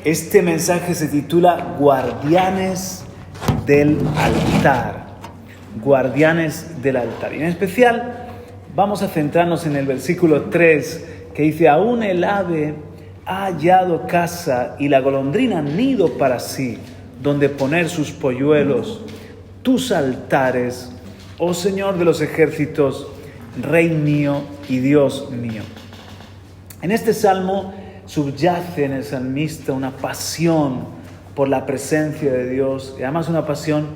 Este mensaje se titula Guardianes del Altar. Guardianes del Altar. Y en especial vamos a centrarnos en el versículo 3 que dice: aún el ave ha hallado casa y la golondrina nido para sí, donde poner sus polluelos. Tus altares, oh Señor de los ejércitos, Rey mío y Dios mío. En este salmo subyace en el salmista una pasión por la presencia de Dios, y además una pasión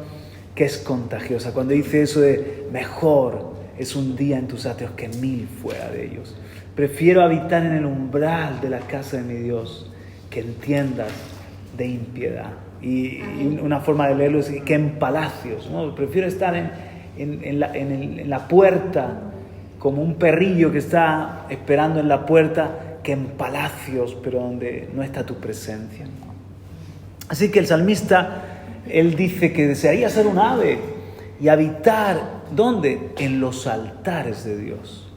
que es contagiosa. Cuando dice eso de mejor es un día en tus atrios que 1000 fuera de ellos. Prefiero habitar en el umbral de la casa de mi Dios que en tiendas de impiedad. Y una forma de leerlo es que en palacios, ¿no? Prefiero estar en la puerta como un perrillo que está esperando en la puerta que en palacios, pero donde no está tu presencia. Así que el salmista, él dice que desearía ser un ave y habitar, ¿dónde? En los altares de Dios.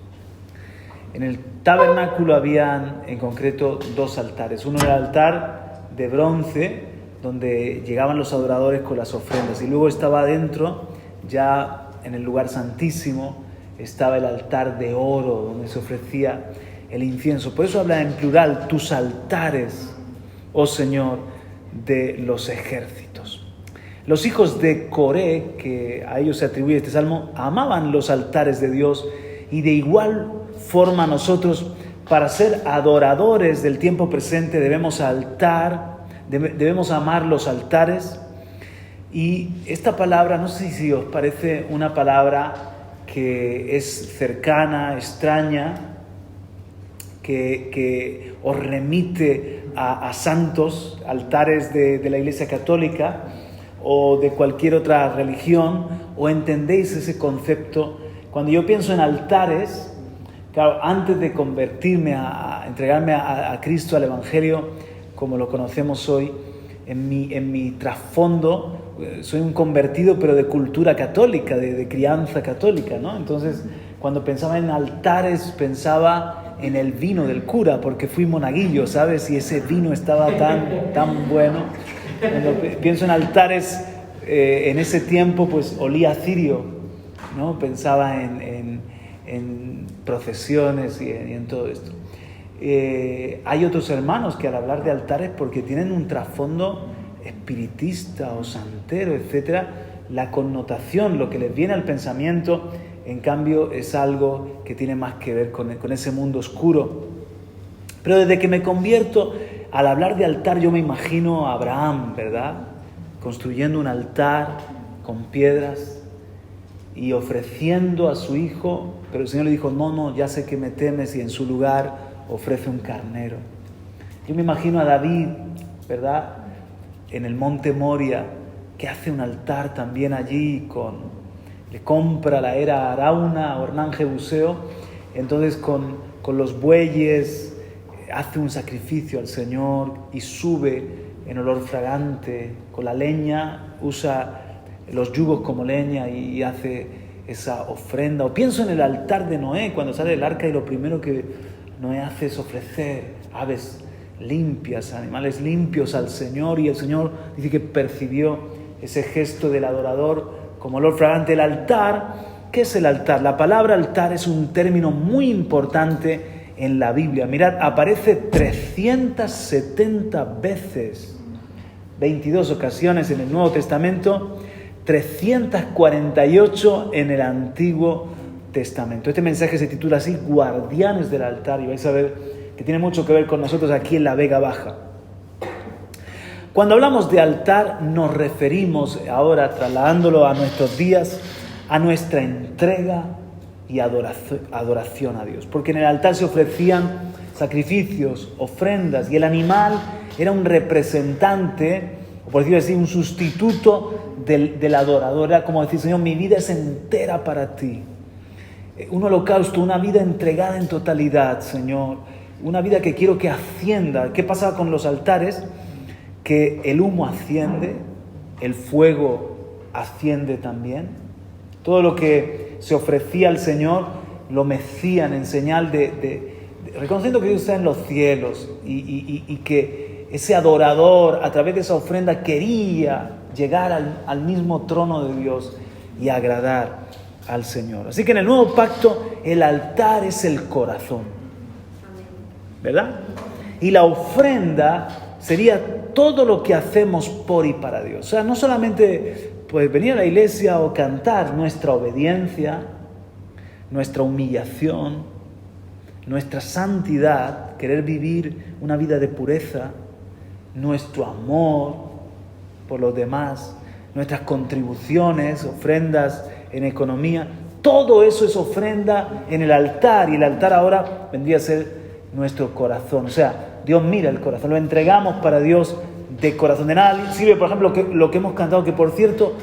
En el tabernáculo habían en concreto 2 altares. Uno era el altar de bronce, donde llegaban los adoradores con las ofrendas, y luego estaba adentro, ya en el lugar santísimo, estaba el altar de oro, donde se ofrecía el incienso. Por eso habla en plural: tus altares, oh Señor de los ejércitos. Los hijos de Coré, que a ellos se atribuye este salmo, amaban los altares de Dios, y de igual forma nosotros, para ser adoradores del tiempo presente, debemos amar los altares. Y esta palabra, no sé si os parece una palabra que es cercana, extraña, que os remite a santos, altares de la Iglesia Católica o de cualquier otra religión, o entendéis ese concepto. Cuando yo pienso en altares, claro, antes de convertirme, a entregarme a Cristo, al Evangelio, como lo conocemos hoy, en mi trasfondo, soy un convertido, pero de cultura católica, de crianza católica, ¿no? Entonces, cuando pensaba en altares, pensaba en el vino del cura, porque fui monaguillo, ¿sabes? Y ese vino estaba tan bueno. Cuando pienso en altares, en ese tiempo, pues olía a cirio, ¿no? Pensaba en procesiones y en todo esto. Hay otros hermanos que al hablar de altares, porque tienen un trasfondo espiritista o santero, etcétera, la connotación, lo que les viene al pensamiento, en cambio, es algo que tiene más que ver con ese mundo oscuro. Pero desde que me convierto, al hablar de altar, yo me imagino a Abraham, ¿verdad? Construyendo un altar con piedras y ofreciendo a su hijo, pero el Señor le dijo: no, ya sé que me temes, y en su lugar ofrece un carnero. Yo me imagino a David, ¿verdad?, en el monte Moria, que hace un altar también allí, le compra la era Arauna a Hernán Jebuseo, entonces con los bueyes hace un sacrificio al Señor y sube en olor fragante, con la leña, usa los yugos como leña y hace esa ofrenda. O pienso en el altar de Noé, cuando sale el arca y lo primero que Noé hace es ofrecer aves limpias, animales limpios al Señor, y el Señor dice que percibió ese gesto del adorador como olor fragante. El altar, ¿qué es el altar? La palabra altar es un término muy importante en la Biblia. Mirad, aparece 370 veces, 22 ocasiones en el Nuevo Testamento, 348 en el Antiguo Testamento. Este mensaje se titula así: Guardianes del Altar, y vais a ver que tiene mucho que ver con nosotros aquí en la Vega Baja. Cuando hablamos de altar, nos referimos ahora, trasladándolo a nuestros días, a nuestra entrega y adoración a Dios. Porque en el altar se ofrecían sacrificios, ofrendas, y el animal era un representante, o por decirlo así, un sustituto del adorador. Era como decir: Señor, mi vida es entera para ti. Un holocausto, una vida entregada en totalidad, Señor. Una vida que quiero que ascienda. ¿Qué pasaba con los altares? Que el humo asciende, el fuego asciende también. Todo lo que se ofrecía al Señor lo mecían en señal de reconociendo que Dios está en los cielos y que ese adorador, a través de esa ofrenda, quería llegar al mismo trono de Dios y agradar al Señor. Así que en el nuevo pacto, el altar es el corazón, ¿verdad? Y la ofrenda sería todo lo que hacemos por y para Dios. O sea, no solamente pues venir a la iglesia o cantar, nuestra obediencia, nuestra humillación, nuestra santidad, querer vivir una vida de pureza, nuestro amor por los demás, nuestras contribuciones, ofrendas en economía, todo eso es ofrenda en el altar, y el altar ahora vendría a ser nuestro corazón. O sea, Dios mira el corazón, lo entregamos para Dios de corazón. De nada sirve, por ejemplo, lo que hemos cantado, que por cierto,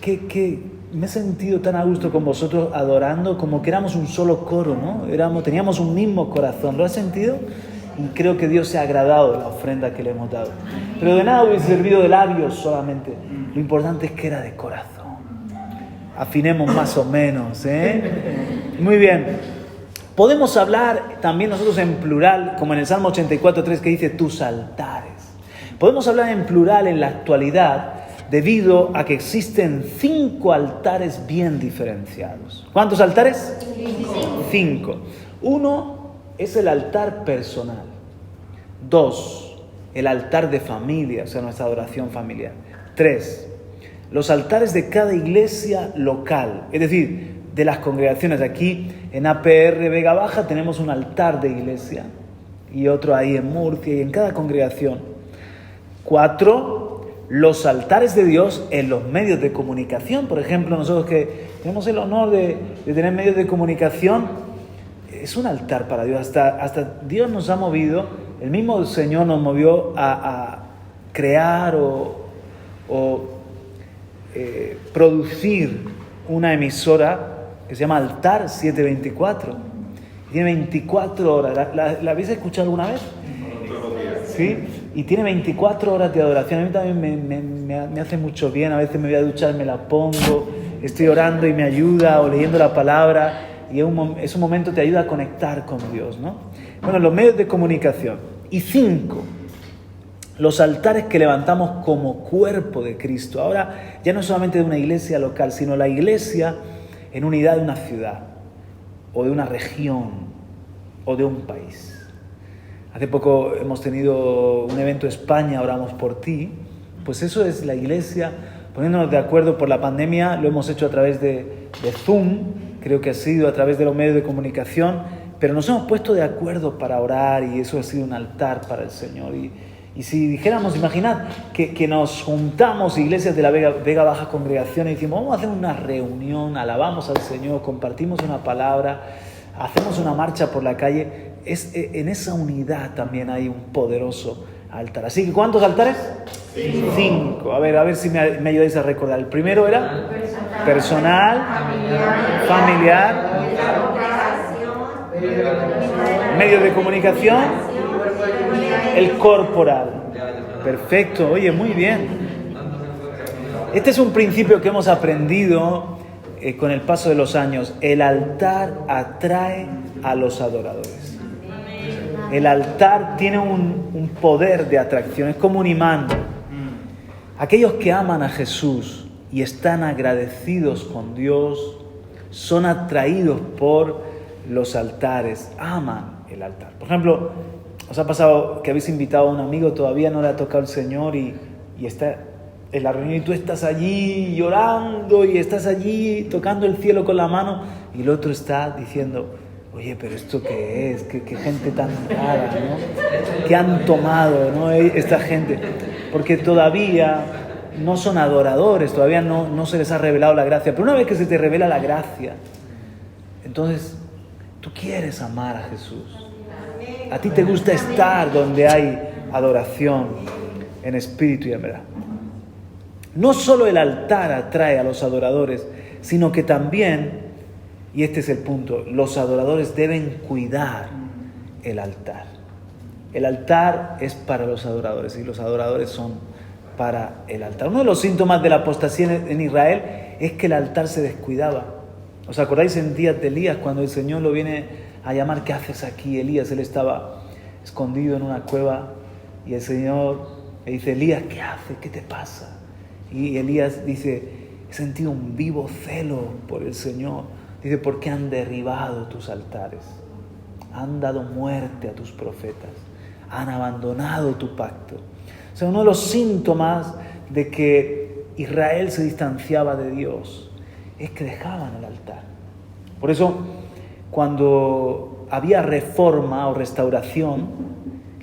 que me he sentido tan a gusto con vosotros adorando, como que éramos un solo coro, ¿no? Teníamos un mismo corazón. ¿Lo has sentido? Y creo que Dios se ha agradado de la ofrenda que le hemos dado. Pero de nada hubiese servido de labios solamente. Lo importante es que era de corazón. Afinemos más o menos, ¿eh? Muy bien. Podemos hablar también nosotros en plural, como en el Salmo 84:3 que dice tus altares. Podemos hablar en plural en la actualidad debido a que existen 5 altares bien diferenciados. ¿Cuántos altares? 5. 1 es el altar personal. 2, el altar de familia, o sea, nuestra adoración familiar. 3, los altares de cada iglesia local, es decir, de las congregaciones. Aquí en APR Vega Baja tenemos un altar de iglesia y otro ahí en Murcia y en cada congregación. 4, los altares de Dios en los medios de comunicación. Por ejemplo, nosotros que tenemos el honor de tener medios de comunicación, es un altar para Dios. Hasta Dios nos ha movido, el mismo Señor nos movió a crear o producir una emisora que se llama Altar 724. Tiene 24 horas. ¿La habéis escuchado alguna vez? ¿Sí? Y tiene 24 horas de adoración. A mí también me hace mucho bien. A veces me voy a duchar, me la pongo, estoy orando y me ayuda, o leyendo la palabra, y es un momento que te ayuda a conectar con Dios, ¿no? Bueno, los medios de comunicación. Y 5, los altares que levantamos como cuerpo de Cristo. Ahora ya no solamente de una iglesia local, sino la iglesia en unidad de una ciudad, o de una región, o de un país. Hace poco hemos tenido un evento en España, Oramos por ti. Pues eso es la iglesia, poniéndonos de acuerdo por la pandemia. Lo hemos hecho a través de Zoom, creo que ha sido a través de los medios de comunicación, pero nos hemos puesto de acuerdo para orar, y eso ha sido un altar para el Señor. Y si dijéramos, imaginad que nos juntamos iglesias de la Vega Baja congregación y decimos, vamos a hacer una reunión, alabamos al Señor, compartimos una palabra, hacemos una marcha por la calle, en esa unidad también hay un poderoso altar. Así que, ¿cuántos altares? 5. A ver si me ayudáis a recordar. El primero era personal, familiar, medios de comunicación, el corporal. Perfecto, oye, muy bien. Este es un principio que hemos aprendido con el paso de los años. El altar atrae a los adoradores. El altar tiene un poder de atracción, es como un imán. Aquellos que aman a Jesús y están agradecidos con Dios son atraídos por los altares, aman el altar. Por ejemplo, ¿os ha pasado que habéis invitado a un amigo, todavía no le ha tocado el Señor y está en la reunión y tú estás allí llorando y estás allí tocando el cielo con la mano y el otro está diciendo, oye, pero ¿esto qué es? ¿Qué gente tan rara, ¿no? ¿Qué han tomado, ¿no? Esta gente? Porque todavía no son adoradores, todavía no se les ha revelado la gracia. Pero una vez que se te revela la gracia, entonces tú quieres amar a Jesús. A ti te gusta estar donde hay adoración en espíritu y en verdad. No solo el altar atrae a los adoradores, sino que también, y este es el punto, los adoradores deben cuidar el altar. El altar es para los adoradores y los adoradores son para el altar. Uno de los síntomas de la apostasía en Israel es que el altar se descuidaba. ¿Os acordáis en días de Elías cuando el Señor lo viene a llamar? ¿Qué haces aquí, Elías? Él estaba escondido en una cueva Y el Señor le dice, Elías, ¿qué haces? ¿Qué te pasa? Y Elías dice, he sentido un vivo celo por el Señor. Dice, porque han derribado tus altares, han dado muerte a tus profetas, han abandonado tu pacto. O sea, uno de los síntomas de que Israel se distanciaba de Dios es que dejaban el altar. Por eso, cuando había reforma o restauración,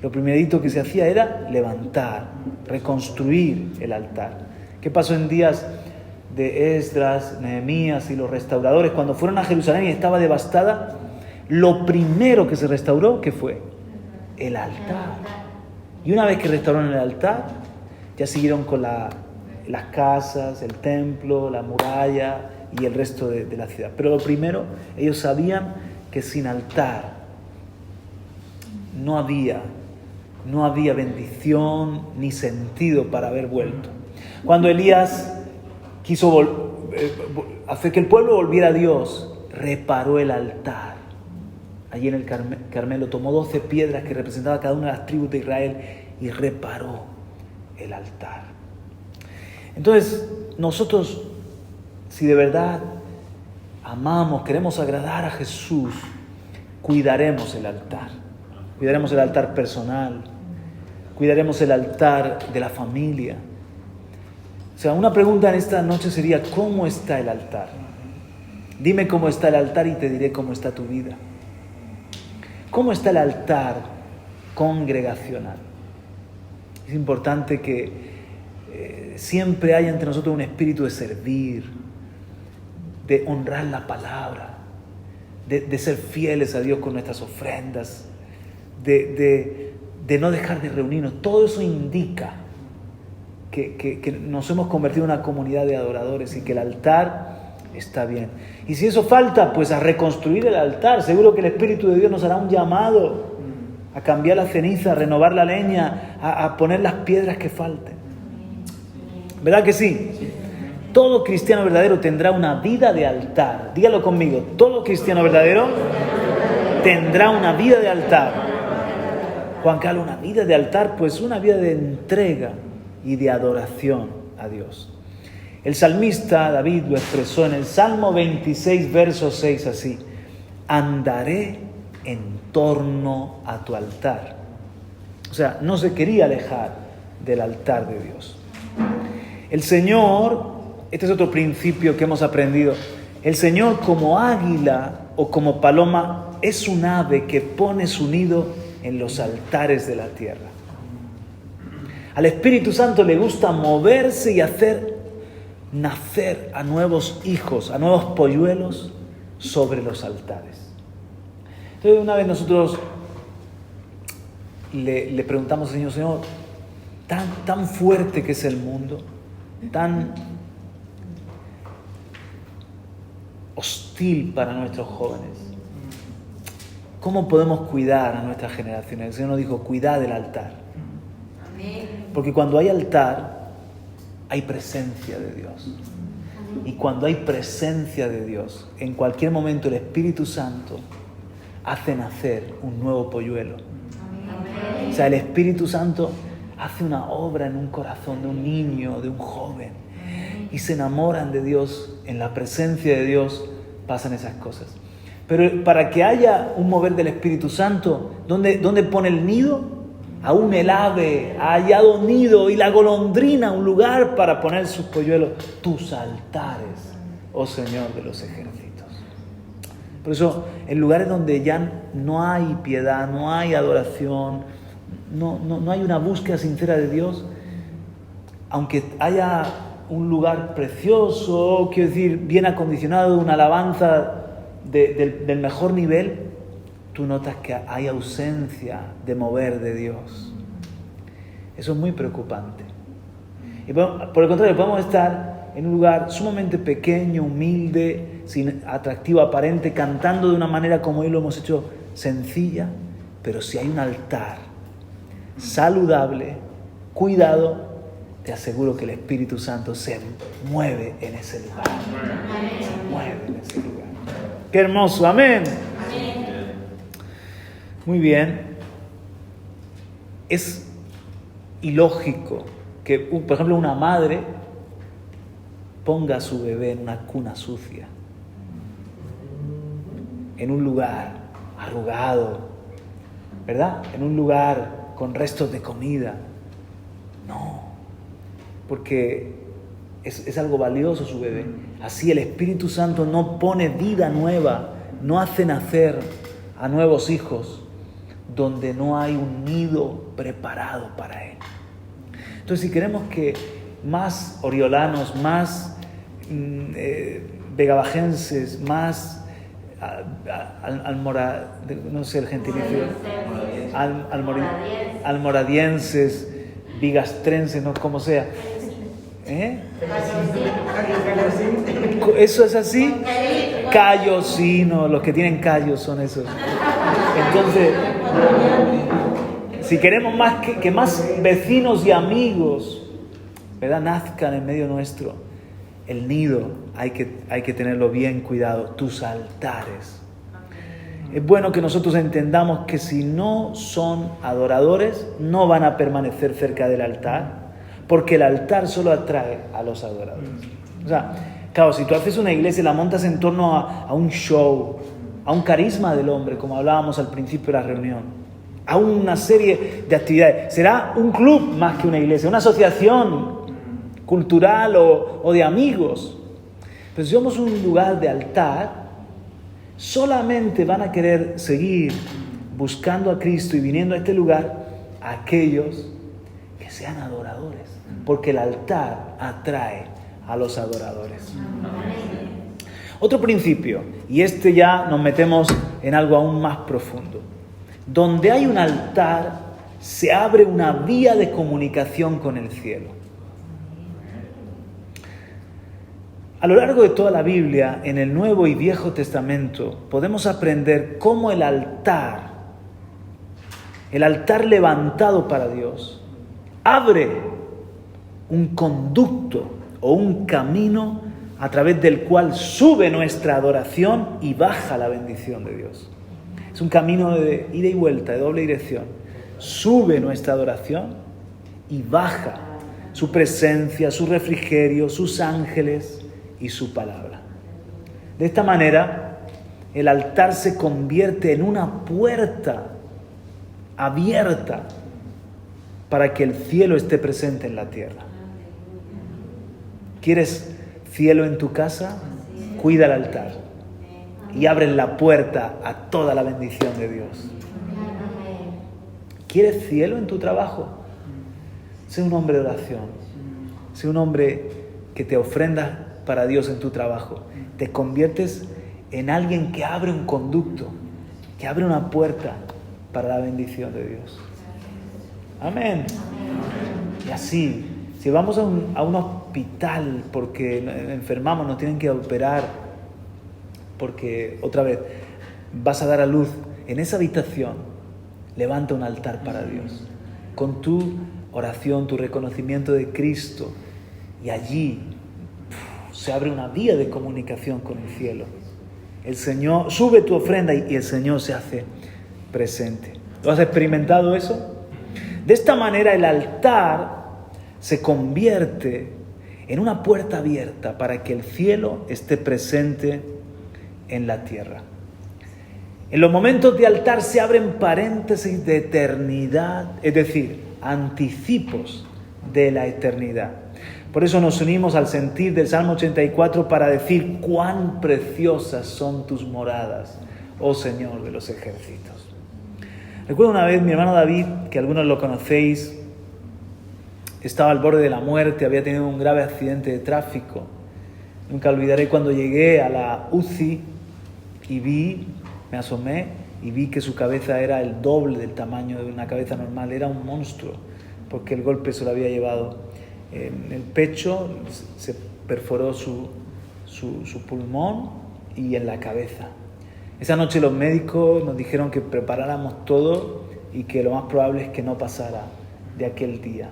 lo primerito que se hacía era levantar, reconstruir el altar. ¿Qué pasó en días de Esdras, Nehemías y los restauradores? Cuando fueron a Jerusalén y estaba devastada, lo primero que se restauró, ¿qué fue? El altar. Y una vez que restauraron el altar, ya siguieron con las casas, el templo, la muralla y el resto de la ciudad. Pero lo primero, ellos sabían que sin altar no había bendición ni sentido para haber vuelto. Cuando Elías quiso hacer que el pueblo volviera a Dios, reparó el altar. Allí en el Carmelo tomó 12 piedras que representaban cada una de las tribus de Israel y reparó el altar. Entonces, nosotros, si de verdad amamos, queremos agradar a Jesús, cuidaremos el altar. Cuidaremos el altar personal, cuidaremos el altar de la familia. O sea, una pregunta en esta noche sería, ¿cómo está el altar? Dime cómo está el altar y te diré cómo está tu vida. ¿Cómo está el altar congregacional? Es importante que siempre haya entre nosotros un espíritu de servir, de honrar la palabra, de ser fieles a Dios con nuestras ofrendas, de no dejar de reunirnos. Todo eso indica que nos hemos convertido en una comunidad de adoradores y que el altar está bien. Y si eso falta, pues a reconstruir el altar. Seguro que el Espíritu de Dios nos hará un llamado a cambiar la ceniza, a renovar la leña, a poner las piedras que falten. ¿Verdad que sí? Todo cristiano verdadero tendrá una vida de altar. Dígalo conmigo. Todo cristiano verdadero tendrá una vida de altar. Juan Carlos, una vida de altar, pues una vida de entrega y de adoración a Dios. El salmista David lo expresó en el Salmo 26, verso 6 así: andaré en torno a tu altar. O sea, no se quería alejar del altar de Dios. El Señor, este es otro principio que hemos aprendido, el Señor como águila o como paloma es un ave que pone su nido en los altares de la tierra. Al Espíritu Santo le gusta moverse y hacer nacer a nuevos hijos, a nuevos polluelos sobre los altares. Entonces una vez nosotros le preguntamos al Señor, Señor, tan fuerte que es el mundo, tan hostil para nuestros jóvenes, ¿cómo podemos cuidar a nuestras generaciones? El Señor nos dijo, cuidad del altar. Porque cuando hay altar, hay presencia de Dios. Y cuando hay presencia de Dios, en cualquier momento el Espíritu Santo hace nacer un nuevo polluelo. O sea, el Espíritu Santo hace una obra en un corazón de un niño, de un joven. Y se enamoran de Dios, en la presencia de Dios pasan esas cosas. Pero para que haya un mover del Espíritu Santo, ¿dónde pone el nido? Aún el ave ha hallado nido y la golondrina un lugar para poner sus polluelos. Tus altares, oh Señor de los ejércitos. Por eso, en lugares donde ya no hay piedad, no hay adoración, no hay una búsqueda sincera de Dios, aunque haya un lugar precioso, quiero decir, bien acondicionado, una alabanza del mejor nivel, tú notas que hay ausencia de mover de Dios. Eso es muy preocupante. Y por el contrario, podemos estar en un lugar sumamente pequeño, humilde, sin atractivo aparente, cantando de una manera como hoy lo hemos hecho, sencilla, pero si hay un altar saludable, cuidado, te aseguro que el Espíritu Santo se mueve en ese lugar. Se mueve en ese lugar. ¡Qué hermoso! ¡Amén! Muy bien. Es ilógico que, por ejemplo, una madre ponga a su bebé en una cuna sucia, en un lugar arrugado, ¿verdad? En un lugar con restos de comida. No, porque es algo valioso su bebé. Así el Espíritu Santo no pone vida nueva, no hace nacer a nuevos hijos donde no hay un nido preparado para él. Entonces, si queremos que más oriolanos, más vegabajenses, más no sé el gentilicio, almoradienses, bigastrenses, no como sea. ¿Eso es así? Callosino, los que tienen callos son esos. Entonces, si queremos más que más vecinos y amigos, ¿verdad?, nazcan en medio nuestro, el nido hay que tenerlo bien cuidado, tus altares. Es bueno que nosotros entendamos que si no son adoradores, no van a permanecer cerca del altar, porque el altar solo atrae a los adoradores. O sea, claro, si tú haces una iglesia y la montas en torno a un show, a un carisma del hombre, como hablábamos al principio de la reunión, a una serie de actividades, será un club más que una iglesia, una asociación cultural o de amigos. Pero si somos un lugar de altar, solamente van a querer seguir buscando a Cristo y viniendo a este lugar aquellos que sean adoradores, porque el altar atrae a los adoradores. Otro principio, y ya nos metemos en algo aún más profundo. Donde hay un altar, se abre una vía de comunicación con el cielo. A lo largo de toda la Biblia, en el Nuevo y Viejo Testamento, podemos aprender cómo el altar levantado para Dios, abre un conducto o un camino a través del cual sube nuestra adoración y baja la bendición de Dios. Es un camino de ida y vuelta, de doble dirección. Sube nuestra adoración y baja su presencia, su refrigerio, sus ángeles y su palabra. De esta manera, el altar se convierte en una puerta abierta para que el cielo esté presente en la tierra. ¿Quieres cielo en tu casa? Cuida el altar y abre la puerta a toda la bendición de Dios. ¿Quieres cielo en tu trabajo? Sé un hombre de oración. Sé un hombre que te ofrenda para Dios en tu trabajo. Te conviertes en alguien que abre un conducto, que abre una puerta para la bendición de Dios. Amén. Y así, si vamos a un hospital porque enfermamos, nos tienen que operar, porque otra vez vas a dar a luz, en esa habitación levanta un altar para Dios con tu oración, tu reconocimiento de Cristo, y allí se abre una vía de comunicación con el cielo. El Señor sube tu ofrenda y el Señor se hace presente. ¿Lo has experimentado eso? De esta manera el altar se convierte en una puerta abierta para que el cielo esté presente en la tierra. En los momentos de altar se abren paréntesis de eternidad, es decir, anticipos de la eternidad. Por eso nos unimos al sentir del Salmo 84 para decir: cuán preciosas son tus moradas, oh Señor de los ejércitos. Recuerdo una vez mi hermano David, que algunos lo conocéis, estaba al borde de la muerte, había tenido un grave accidente de tráfico. Nunca olvidaré cuando llegué a la UCI y me asomé y vi que su cabeza era el doble del tamaño de una cabeza normal. Era un monstruo, porque el golpe se lo había llevado en el pecho, se perforó su pulmón y en la cabeza. Esa noche los médicos nos dijeron que preparáramos todo y que lo más probable es que no pasara de aquel día.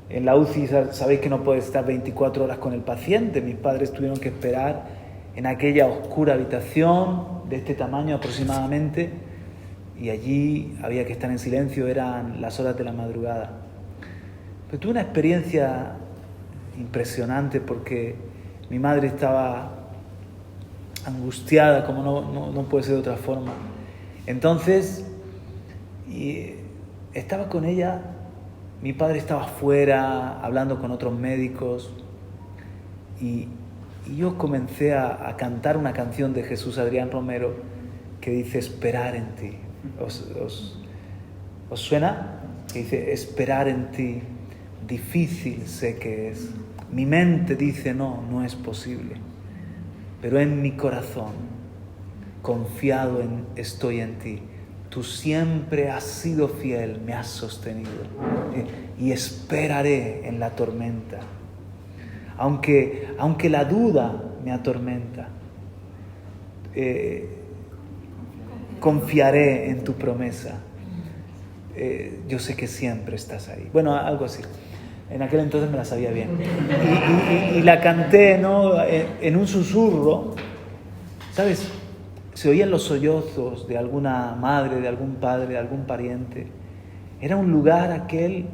En la UCI sabéis que no puedes estar 24 horas con el paciente. Mis padres tuvieron que esperar en aquella oscura habitación de este tamaño aproximadamente, y allí había que estar en silencio. Eran las horas de la madrugada. Pero tuve una experiencia impresionante porque mi madre estaba angustiada, como no puede ser de otra forma. Entonces, estaba con ella, mi padre estaba afuera hablando con otros médicos y yo comencé a cantar una canción de Jesús Adrián Romero que dice esperar en ti. ¿Os suena? Que dice esperar en ti, difícil sé que es. Mi mente dice no es posible. Pero en mi corazón, confiado estoy en ti. Tú siempre has sido fiel, me has sostenido. Y esperaré en la tormenta. Aunque la duda me atormenta, confiaré en tu promesa. Yo sé que siempre estás ahí. Bueno, algo así. En aquel entonces me la sabía bien. Y la canté, ¿no? En un susurro. ¿Sabes? Se oían los sollozos de alguna madre, de algún padre, de algún pariente. Era un lugar aquel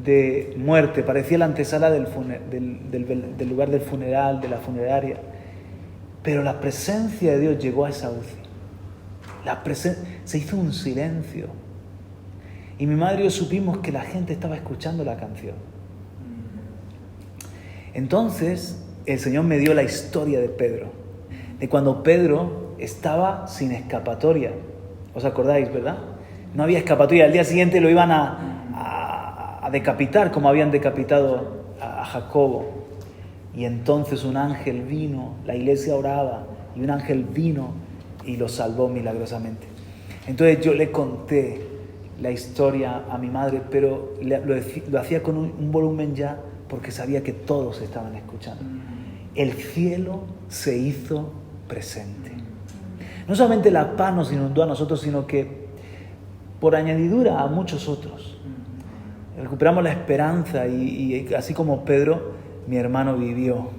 de muerte, parecía la antesala del lugar del funeral, de la funeraria. Pero la presencia de Dios llegó a esa UCI. Se hizo un silencio. Y mi madre y yo supimos que la gente estaba escuchando la canción. Entonces, el Señor me dio la historia de Pedro. De cuando Pedro estaba sin escapatoria. ¿Os acordáis, verdad? No había escapatoria. Al día siguiente lo iban a decapitar, como habían decapitado a Jacobo. Y entonces un ángel vino, la iglesia oraba, y un ángel vino y lo salvó milagrosamente. Entonces yo le conté la historia a mi madre, pero lo hacía con un volumen ya, porque sabía que todos estaban escuchando. El cielo se hizo presente. No solamente la paz nos inundó a nosotros, sino que por añadidura a muchos otros. Recuperamos la esperanza y así como Pedro, mi hermano vivió.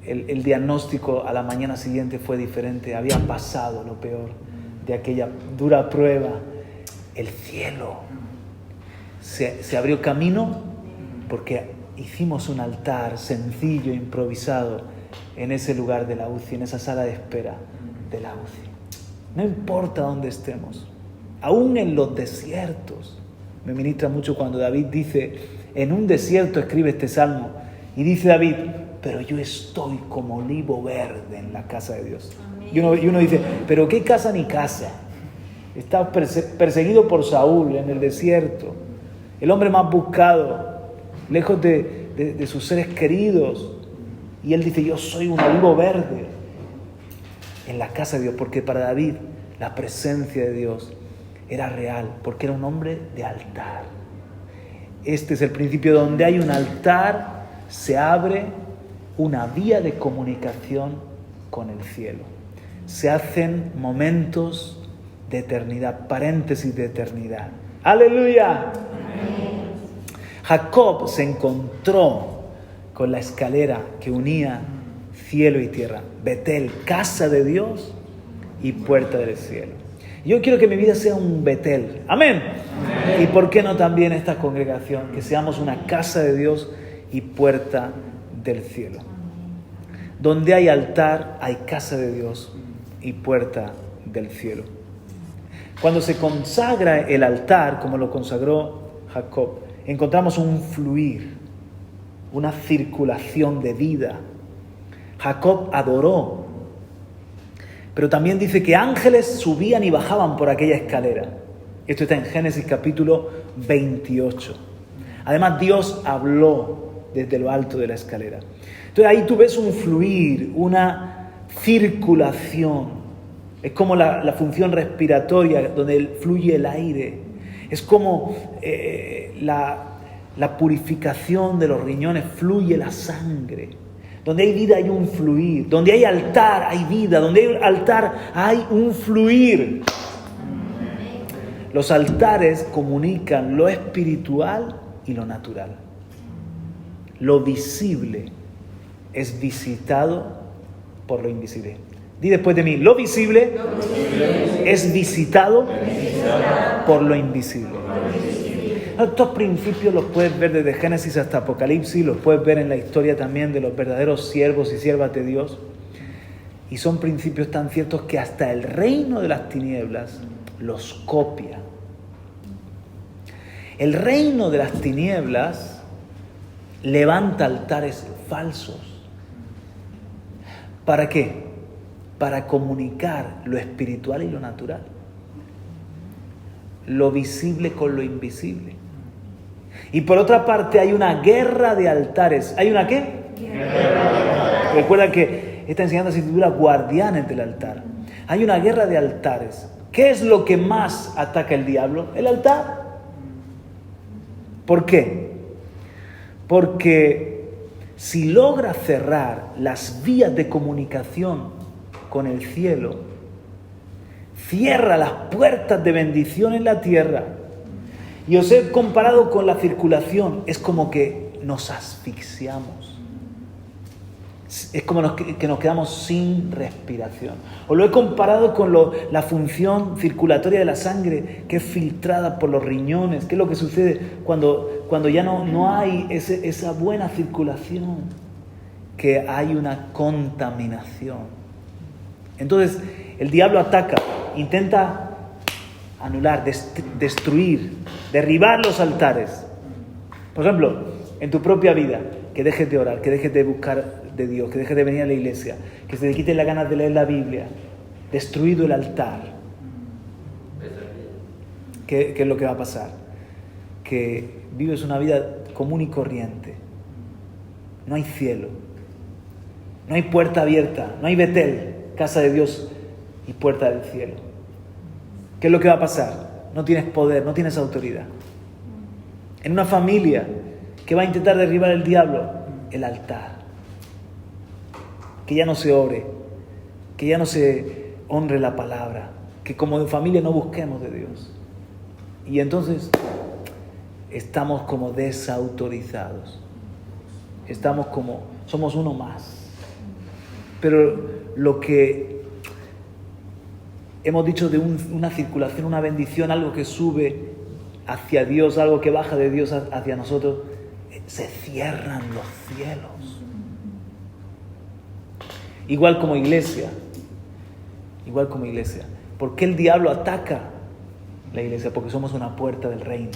El diagnóstico a la mañana siguiente fue diferente. Había pasado lo peor de aquella dura prueba. El cielo se abrió camino porque hicimos un altar sencillo, improvisado, en ese lugar de la UCI, en esa sala de espera de la UCI. No importa dónde estemos, aún en los desiertos. Me ministra mucho cuando David dice, en un desierto escribe este salmo, y dice David, pero yo estoy como olivo verde en la casa de Dios. Y uno dice, pero ¿qué casa ni casa? Está perseguido por Saúl en el desierto, el hombre más buscado, lejos de sus seres queridos. Y él dice, yo soy un olivo verde en la casa de Dios, porque para David la presencia de Dios era real, porque era un hombre de altar. Este es el principio: donde hay un altar se abre una vía de comunicación con el cielo. Se hacen momentos de eternidad, paréntesis de eternidad. ¡Aleluya! Amén. Jacob se encontró con la escalera que unía cielo y tierra. Betel, casa de Dios y puerta del cielo. Yo quiero que mi vida sea un Betel. Amén. Amén. Y por qué no también esta congregación, que seamos una casa de Dios y puerta del cielo. Donde hay altar, hay casa de Dios y puerta del cielo. Cuando se consagra el altar, como lo consagró Jacob, encontramos un fluir, una circulación de vida. Jacob adoró, pero también dice que ángeles subían y bajaban por aquella escalera. Esto está en Génesis capítulo 28. Además, Dios habló desde lo alto de la escalera. Entonces ahí tú ves un fluir, una circulación. Es como la función respiratoria, donde fluye el aire. Es como la purificación de los riñones, fluye la sangre. Donde hay vida hay un fluir. Donde hay altar hay vida. Donde hay altar hay un fluir. Los altares comunican lo espiritual y lo natural. Lo visible es visitado por lo invisible. Di después de mí, lo visible es visitado por lo invisible. estos principios los puedes ver desde Génesis hasta Apocalipsis, los puedes ver en la historia también de los verdaderos siervos y siervas de Dios. Y son principios tan ciertos que hasta el reino de las tinieblas los copia. El reino de las tinieblas levanta altares falsos. ¿Para qué? Para comunicar lo espiritual y lo natural. Lo visible con lo invisible. Y por otra parte hay una guerra de altares. ¿Hay una qué? Recuerda que esta enseñanza se titula Guardianes del altar. Hay una guerra de altares. ¿Qué es lo que más ataca el diablo? El altar. ¿Por qué? Porque si logra cerrar las vías de comunicación con el cielo, cierra las puertas de bendición en la tierra. Y os he comparado con la circulación. Es como que nos asfixiamos. Es como que nos quedamos sin respiración. Os lo he comparado con la función circulatoria de la sangre, que es filtrada por los riñones. ¿Qué es lo que sucede cuando ya no hay esa buena circulación? Que hay una contaminación. Entonces, el diablo ataca, intenta anular, destruir, derribar los altares. Por ejemplo, en tu propia vida, que dejes de orar, que dejes de buscar de Dios, que dejes de venir a la iglesia, que se te quiten las ganas de leer la Biblia. Destruido el altar. ¿Qué es lo que va a pasar? Que vives una vida común y corriente. No hay cielo. No hay puerta abierta. No hay Betel, casa de Dios y puerta del cielo. ¿Qué es lo que va a pasar? No tienes poder, no tienes autoridad. En una familia que va a intentar derribar el diablo, el altar. Que ya no se ore, que ya no se honre la palabra, que como familia no busquemos de Dios. Y entonces estamos como desautorizados. Somos uno más. Pero lo que hemos dicho de una circulación, una bendición, algo que sube hacia Dios, algo que baja de Dios hacia nosotros, se cierran los cielos. Igual como iglesia. ¿Por qué el diablo ataca la iglesia? Porque somos una puerta del reino.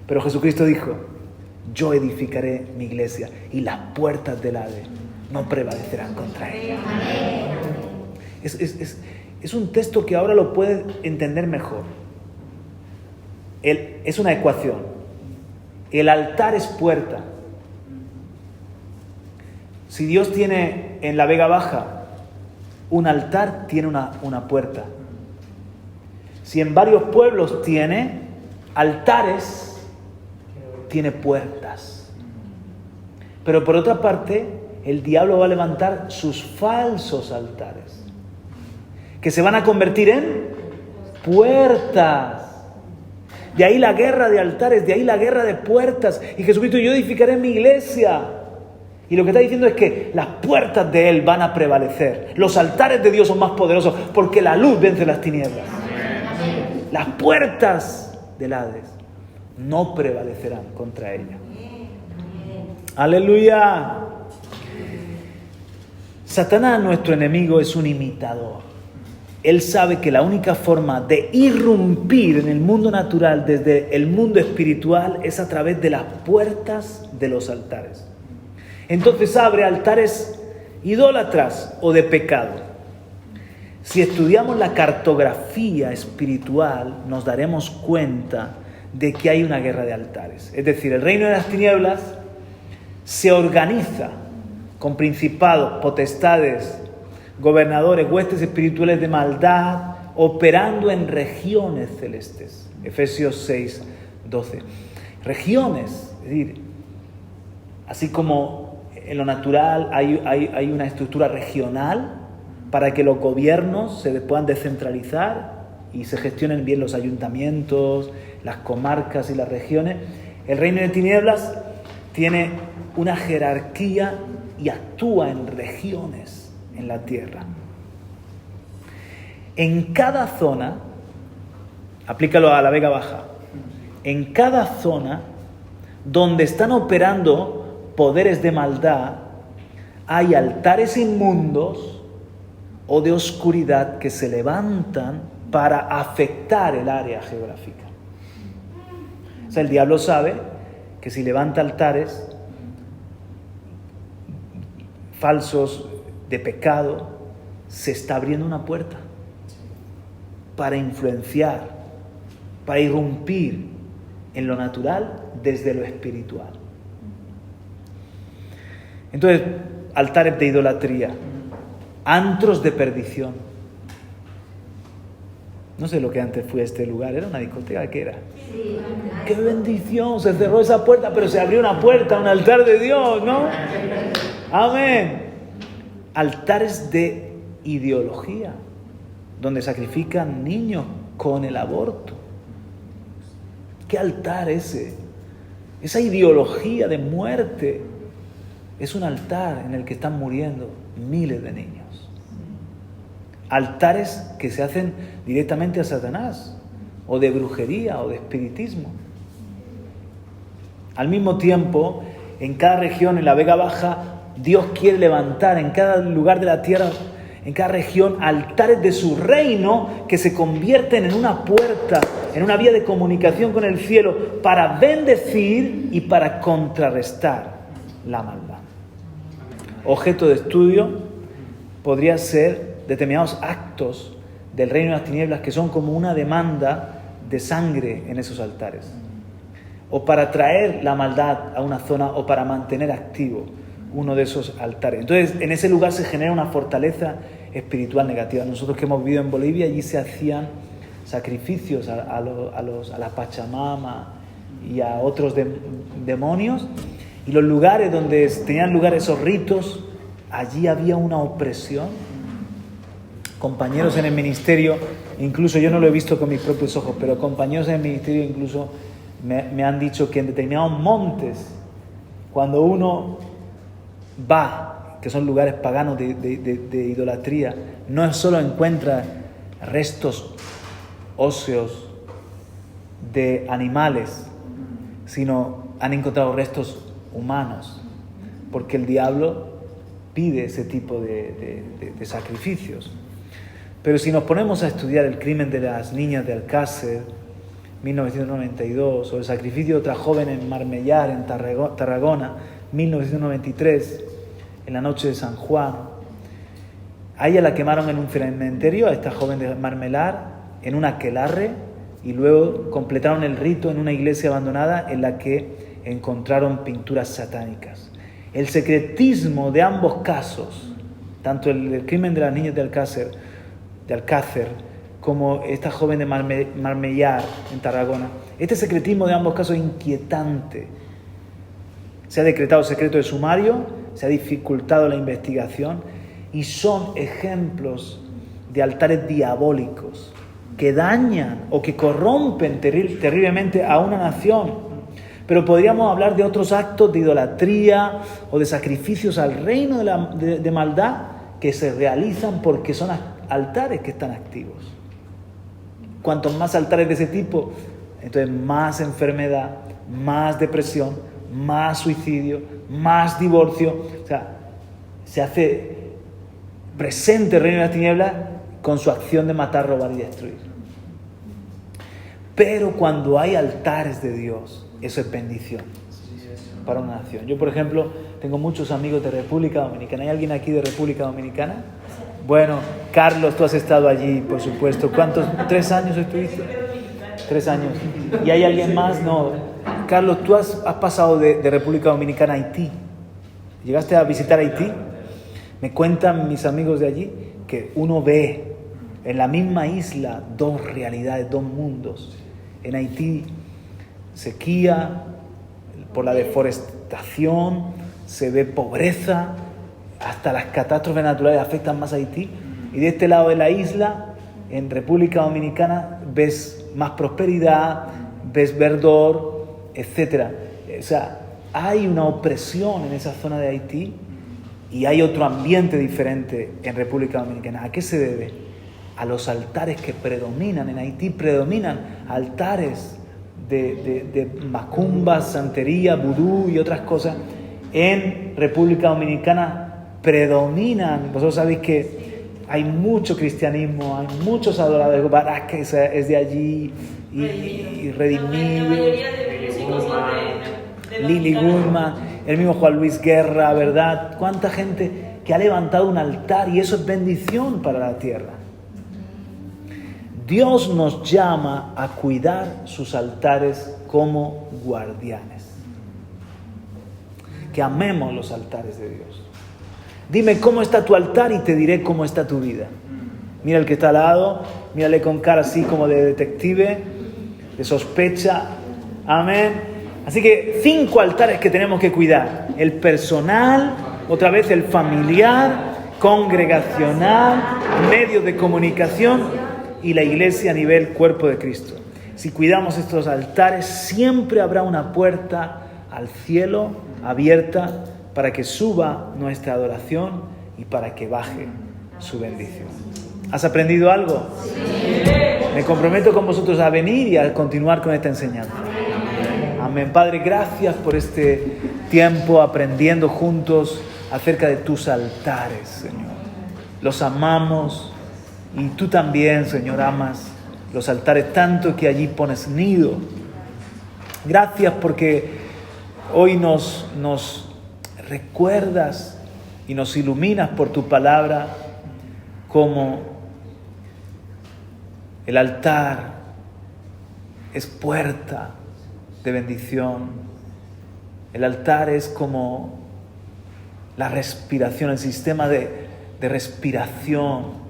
Pero Jesucristo dijo, yo edificaré mi iglesia y las puertas del Hades no prevalecerán contra ella. Es un texto que ahora lo puedes entender mejor. Es una ecuación. El altar es puerta. Si Dios tiene en la Vega Baja un altar, tiene una puerta. Si en varios pueblos tiene altares, tiene puertas. Pero por otra parte, el diablo va a levantar sus falsos altares, que se van a convertir en puertas. De ahí la guerra de altares, de ahí la guerra de puertas. Y Jesucristo, yo edificaré mi iglesia. Y lo que está diciendo es que las puertas de Él van a prevalecer. Los altares de Dios son más poderosos porque la luz vence las tinieblas. Las puertas del Hades no prevalecerán contra ella. ¡Aleluya! Satanás, nuestro enemigo, es un imitador. Él sabe que la única forma de irrumpir en el mundo natural desde el mundo espiritual es a través de las puertas de los altares. Entonces abre altares idólatras o de pecado. Si estudiamos la cartografía espiritual, nos daremos cuenta de que hay una guerra de altares. Es decir, el reino de las tinieblas se organiza con principados, potestades, gobernadores, huestes espirituales de maldad, operando en regiones celestes. Efesios 6:12. Regiones, es decir, así como en lo natural hay una estructura regional para que los gobiernos se puedan descentralizar y se gestionen bien los ayuntamientos, las comarcas y las regiones. El reino de tinieblas tiene una jerarquía y actúa en regiones en la tierra. En cada zona, aplícalo a la Vega Baja, en cada zona donde están operando poderes de maldad, hay altares inmundos o de oscuridad que se levantan para afectar el área geográfica. O sea, el diablo sabe que si levanta altares falsos de pecado, se está abriendo una puerta para influenciar, para irrumpir en lo natural desde lo espiritual. Entonces, altares de idolatría, antros de perdición. No sé lo que antes fue este lugar, ¿era una discoteca? ¿Qué era? Sí, ¡Qué bendición! Se cerró esa puerta, pero se abrió una puerta, un altar de Dios, ¿no? Amén. Altares de ideología, donde sacrifican niños con el aborto. ¿Qué altar ese? Esa ideología de muerte es un altar en el que están muriendo miles de niños. Altares que se hacen directamente a Satanás, o de brujería, o de espiritismo. Al mismo tiempo, en cada región, en la Vega Baja, Dios quiere levantar en cada lugar de la tierra, en cada región, altares de su reino que se convierten en una puerta, en una vía de comunicación con el cielo para bendecir y para contrarrestar la maldad. Objeto de estudio podría ser determinados actos del reino de las tinieblas que son como una demanda de sangre en esos altares, o para traer la maldad a una zona o para mantener activo uno de esos altares. Entonces, en ese lugar se genera una fortaleza espiritual negativa. Nosotros que hemos vivido en Bolivia, allí se hacían sacrificios a la Pachamama y a otros demonios, y los lugares donde tenían lugar esos ritos, allí había una opresión. Compañeros en el ministerio, incluso yo no lo he visto con mis propios ojos, pero compañeros en el ministerio incluso me han dicho que en determinados montes, cuando uno va, que son lugares paganos de idolatría, no solo encuentra restos óseos de animales, sino han encontrado restos humanos, porque el diablo pide ese tipo de sacrificios. Pero si nos ponemos a estudiar el crimen de las niñas de Alcácer, 1992, o el sacrificio de otra joven en Marmellar, en Tarragona, 1993, en la noche de San Juan, a ella la quemaron en un cementerio, a esta joven de Marmelar, en un aquelarre, y luego completaron el rito en una iglesia abandonada en la que encontraron pinturas satánicas. El secretismo de ambos casos, tanto el crimen de las niñas de Alcácer, como esta joven de Marmellar en Tarragona, este secretismo de ambos casos es inquietante. Se ha decretado secreto de sumario, se ha dificultado la investigación y son ejemplos de altares diabólicos que dañan o que corrompen terriblemente a una nación. Pero podríamos hablar de otros actos de idolatría o de sacrificios al reino de maldad que se realizan porque son altares que están activos. Cuantos más altares de ese tipo, entonces más enfermedad, más depresión, más suicidio, más divorcio. O sea, se hace presente el reino de las tinieblas con su acción de matar, robar y destruir. Pero cuando hay altares de Dios, eso es bendición para una nación. Yo, por ejemplo, tengo muchos amigos de República Dominicana. ¿Hay alguien aquí de República Dominicana? Bueno, Carlos, tú has estado allí, por supuesto. ¿Cuántos? 3 años estuviste? 3 años. ¿Y hay alguien más? No. Carlos, tú has pasado de República Dominicana a Haití. ¿Llegaste a visitar Haití? Me cuentan mis amigos de allí que uno ve en la misma isla 2 realidades, 2 mundos. En Haití, sequía, por la deforestación, se ve pobreza, hasta las catástrofes naturales afectan más a Haití. Y de este lado de la isla, en República Dominicana, ves más prosperidad, ves verdor, etc. O sea, hay una opresión en esa zona de Haití y hay otro ambiente diferente en República Dominicana. ¿A qué se debe? A los altares que predominan. En Haití predominan altares de macumba, santería, vudú y otras cosas, en República Dominicana predominan. Vosotros sabéis que hay mucho cristianismo, hay muchos adoradores. Barak es de allí, y Redimido, La mayoría de músicos son de Lili Guzmán, el mismo Juan Luis Guerra, ¿verdad? Cuánta gente que ha levantado un altar, y eso es bendición para la tierra. Dios nos llama a cuidar sus altares como guardianes. Que amemos los altares de Dios. Dime cómo está tu altar y te diré cómo está tu vida. Mira el que está al lado, mírale con cara así como de detective, de sospecha. Amén. Así que 5 altares que tenemos que cuidar. El personal, otra vez el familiar, congregacional, medios de comunicación y la iglesia a nivel cuerpo de Cristo. Si cuidamos estos altares, siempre habrá una puerta al cielo abierta para que suba nuestra adoración y para que baje su bendición. ¿Has aprendido algo? Sí. Me comprometo con vosotros a venir y a continuar con esta enseñanza. Amén. Padre, gracias por este tiempo aprendiendo juntos acerca de tus altares, Señor. Los amamos y tú también, Señor, amas los altares tanto que allí pones nido. Gracias porque hoy nos recuerdas y nos iluminas por tu palabra como el altar es puerta de bendición. El altar es como la respiración, el sistema de respiración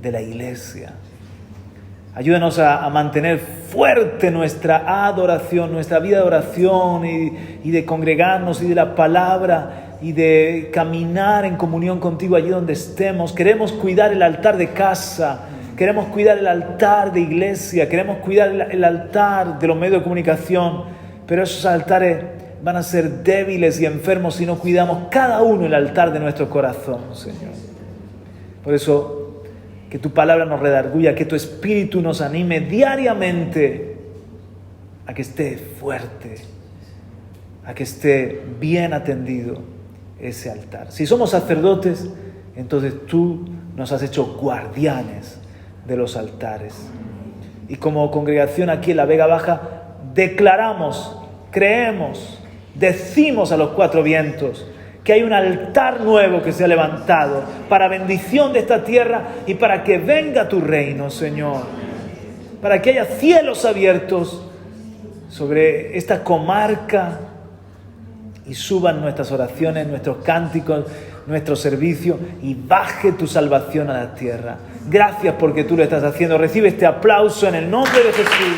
de la iglesia. Ayúdanos a mantener fuerte nuestra adoración, nuestra vida de oración y de congregarnos y de la palabra y de caminar en comunión contigo allí donde estemos. Queremos cuidar el altar de casa, queremos cuidar el altar de iglesia, queremos cuidar el altar de los medios de comunicación, pero esos altares van a ser débiles y enfermos si no cuidamos cada uno el altar de nuestro corazón, Señor. Por eso, que tu palabra nos redarguya, que tu espíritu nos anime diariamente a que esté fuerte, a que esté bien atendido ese altar. Si somos sacerdotes, entonces tú nos has hecho guardianes de los altares. Y como congregación aquí en la Vega Baja, declaramos, creemos, decimos a los 4 vientos que hay un altar nuevo que se ha levantado para bendición de esta tierra y para que venga tu reino, Señor. Para que haya cielos abiertos sobre esta comarca y suban nuestras oraciones, nuestros cánticos, nuestro servicio y baje tu salvación a la tierra. Gracias porque tú lo estás haciendo. Recibe este aplauso en el nombre de Jesús.